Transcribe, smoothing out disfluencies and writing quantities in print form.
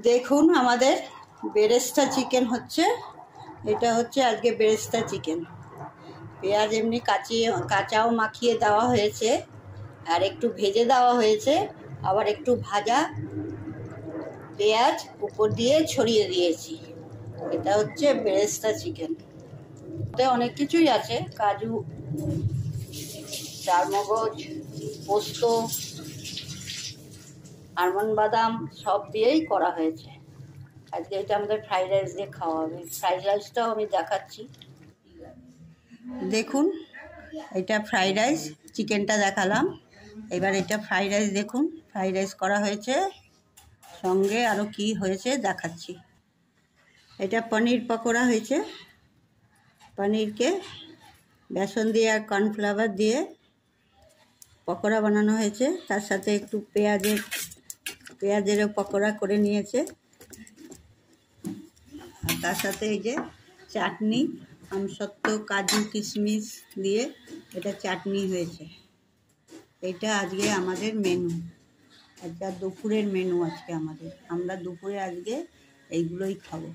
দেখুন আমাদের বেরেস্তা চিকেন হচ্ছে। এটা হচ্ছে আজকে বেরেস্তা চিকেন। পেঁয়াজ এমনি কাঁচাও মাখিয়ে দেওয়া হয়েছে, আর একটু ভেজে দেওয়া হয়েছে, আবার একটু ভাজা পেঁয়াজ উপর দিয়ে ছড়িয়ে দিয়েছি। এটা হচ্ছে বেরেস্তা চিকেন। এতে অনেক কিছুই আছে, কাজু, চারমগজ, পোস্ত, আলমন্ড বাদাম সব দিয়েই করা হয়েছে। আজকে এটা আমাদের ফ্রাইড রাইস দিয়ে খাওয়া হবে। ফ্রাইড রাইসটাও আমি দেখাচ্ছি। দেখুন, এটা ফ্রাইড রাইস, চিকেনটা দেখালাম। এবার এটা ফ্রাইড রাইস দেখুন, ফ্রাইড রাইস করা হয়েছে, সঙ্গে আরও কি হয়েছে দেখাচ্ছি। এটা পনির পকোড়া হয়েছে। পনিরকে বেসন দিয়ে আর কর্নফ্লাওয়ার দিয়ে পকোড়া বানানো হয়েছে। তার সাথে একটু পেঁয়াজেরও পকোড়া করে নিয়েছে। আর তার সাথে এই যে চাটনি, আমসত্ত্ব, কাজু, কিশমিশ দিয়ে এটা চাটনি হয়েছে। এটা আজকে আমাদের মেনু, এটা দুপুরের মেনু আজকে আমাদের। আমরা দুপুরে আজকে এইগুলোই খাবো।